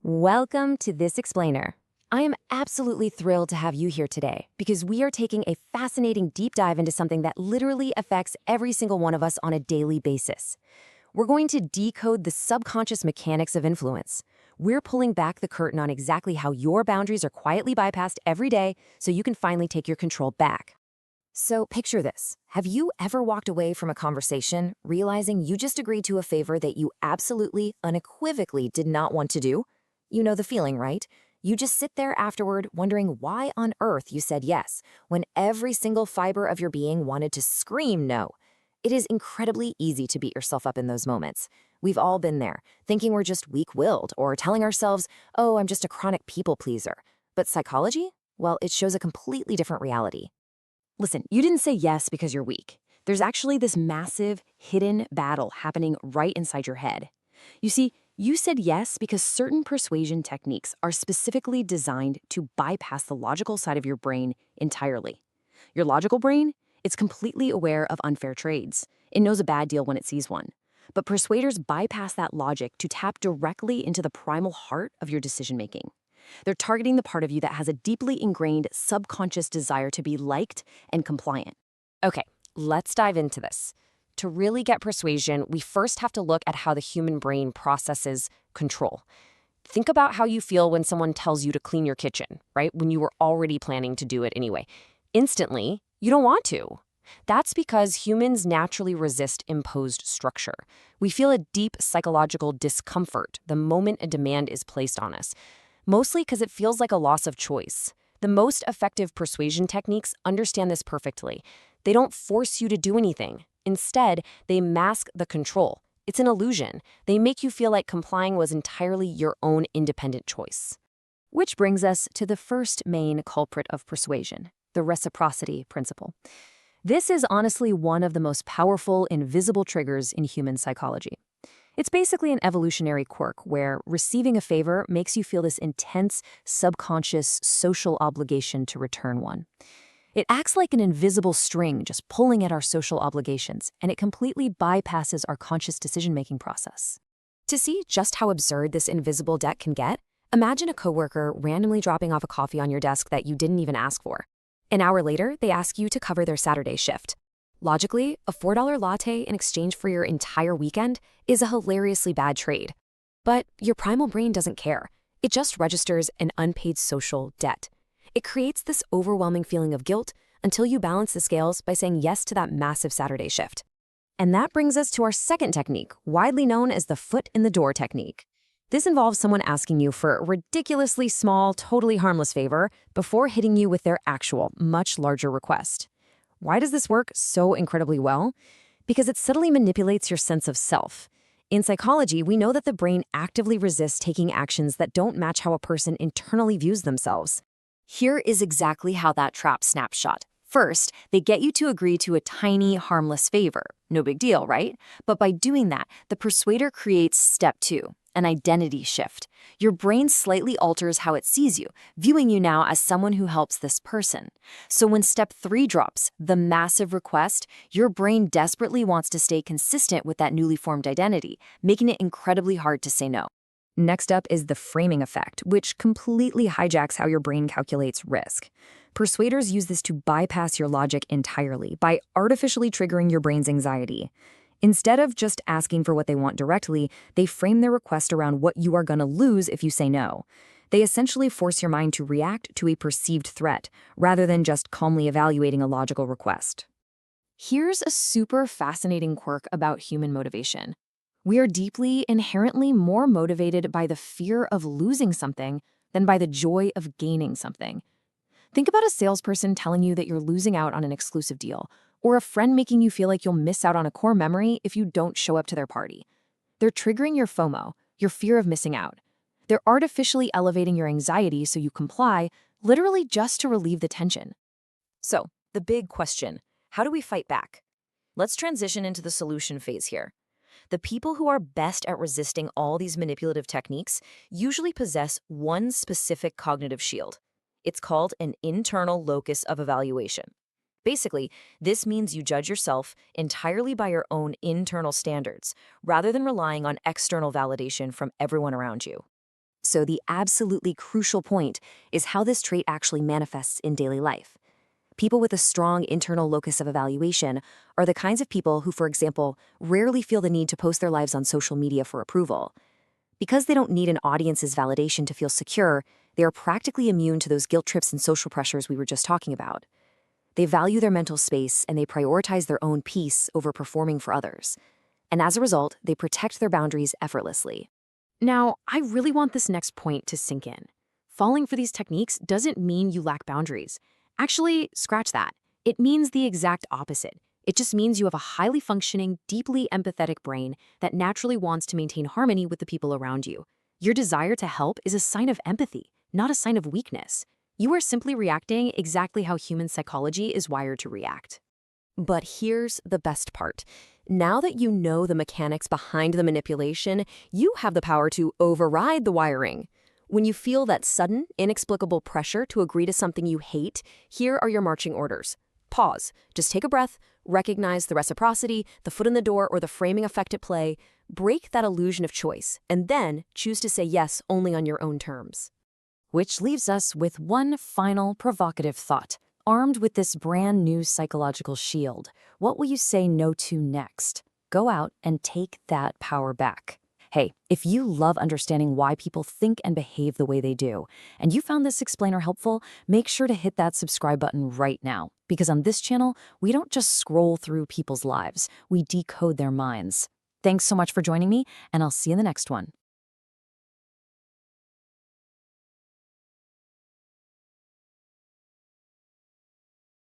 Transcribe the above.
Welcome to This Explainer. I am absolutely thrilled to have you here today because we are taking a fascinating deep dive into something that literally affects every single one of us on a daily basis. We're going to decode the subconscious mechanics of influence. We're pulling back the curtain on exactly how your boundaries are quietly bypassed every day so you can finally take your control back. So picture this. Have you ever walked away from a conversation realizing you just agreed to a favor that you absolutely, unequivocally did not want to do? You know the feeling, right? You just sit there afterward wondering why on earth you said yes when every single fiber of your being wanted to scream no. It is incredibly easy to beat yourself up in those moments. We've all been there, thinking we're just weak-willed or telling ourselves, oh, I'm just a chronic people pleaser. But psychology? Well, it shows a completely different reality. Listen, you didn't say yes because you're weak. There's actually this massive, hidden battle happening right inside your head. You see, you said yes because certain persuasion techniques are specifically designed to bypass the logical side of your brain entirely. Your logical brain, it's completely aware of unfair trades. It knows a bad deal when it sees one. But persuaders bypass that logic to tap directly into the primal heart of your decision-making. They're targeting the part of you that has a deeply ingrained subconscious desire to be liked and compliant. Okay, let's dive into this. To really get persuasion, we first have to look at how the human brain processes control. Think about how you feel when someone tells you to clean your kitchen, right? When you were already planning to do it anyway. Instantly, you don't want to. That's because humans naturally resist imposed structure. We feel a deep psychological discomfort the moment a demand is placed on us, mostly because it feels like a loss of choice. The most effective persuasion techniques understand this perfectly. They don't force you to do anything. Instead, they mask the control. It's an illusion. They make you feel like complying was entirely your own independent choice. Which brings us to the first main culprit of persuasion, the reciprocity principle. This is honestly one of the most powerful invisible triggers in human psychology. It's basically an evolutionary quirk where receiving a favor makes you feel this intense, subconscious social obligation to return one. It acts like an invisible string just pulling at our social obligations, and it completely bypasses our conscious decision-making process. To see just how absurd this invisible debt can get, imagine a coworker randomly dropping off a coffee on your desk that you didn't even ask for. An hour later, they ask you to cover their Saturday shift. Logically, a $4 latte in exchange for your entire weekend is a hilariously bad trade. But your primal brain doesn't care. It just registers an unpaid social debt. It creates this overwhelming feeling of guilt until you balance the scales by saying yes to that massive Saturday shift. And that brings us to our second technique, widely known as the foot in the door technique. This involves someone asking you for a ridiculously small, totally harmless favor before hitting you with their actual, much larger request. Why does this work so incredibly well? Because it subtly manipulates your sense of self. In psychology, we know that the brain actively resists taking actions that don't match how a person internally views themselves. Here is exactly how that trap snapshot. First, they get you to agree to a tiny, harmless favor. No big deal, right? But by doing that, the persuader creates step two, an identity shift. Your brain slightly alters how it sees you, viewing you now as someone who helps this person. So when step three drops, the massive request, your brain desperately wants to stay consistent with that newly formed identity, making it incredibly hard to say no. Next up is the framing effect, which completely hijacks how your brain calculates risk. Persuaders use this to bypass your logic entirely by artificially triggering your brain's anxiety. Instead of just asking for what they want directly, they frame their request around what you are going to lose if you say no. They essentially force your mind to react to a perceived threat, rather than just calmly evaluating a logical request. Here's a super fascinating quirk about human motivation. We are deeply, inherently more motivated by the fear of losing something than by the joy of gaining something. Think about a salesperson telling you that you're losing out on an exclusive deal, or a friend making you feel like you'll miss out on a core memory if you don't show up to their party. They're triggering your FOMO, your fear of missing out. They're artificially elevating your anxiety so you comply, literally just to relieve the tension. So, the big question, how do we fight back? Let's transition into the solution phase here. The people who are best at resisting all these manipulative techniques usually possess one specific cognitive shield. It's called an internal locus of evaluation. Basically, this means you judge yourself entirely by your own internal standards, rather than relying on external validation from everyone around you. So the absolutely crucial point is how this trait actually manifests in daily life. People with a strong internal locus of evaluation are the kinds of people who, for example, rarely feel the need to post their lives on social media for approval. Because they don't need an audience's validation to feel secure, they are practically immune to those guilt trips and social pressures we were just talking about. They value their mental space and they prioritize their own peace over performing for others. And as a result, they protect their boundaries effortlessly. Now, I really want this next point to sink in. Falling for these techniques doesn't mean you lack boundaries. Actually, scratch that. It means the exact opposite. It just means you have a highly functioning, deeply empathetic brain that naturally wants to maintain harmony with the people around you. Your desire to help is a sign of empathy, not a sign of weakness. You are simply reacting exactly how human psychology is wired to react. But here's the best part. Now that you know the mechanics behind the manipulation, you have the power to override the wiring. When you feel that sudden, inexplicable pressure to agree to something you hate, here are your marching orders. Pause. Just take a breath, recognize the reciprocity, the foot in the door, or the framing effect at play. Break that illusion of choice, and then choose to say yes only on your own terms. Which leaves us with one final provocative thought. Armed with this brand new psychological shield, what will you say no to next? Go out and take that power back. Hey, if you love understanding why people think and behave the way they do, and you found this explainer helpful, make sure to hit that subscribe button right now. Because on this channel, we don't just scroll through people's lives, we decode their minds. Thanks so much for joining me, and I'll see you in the next one.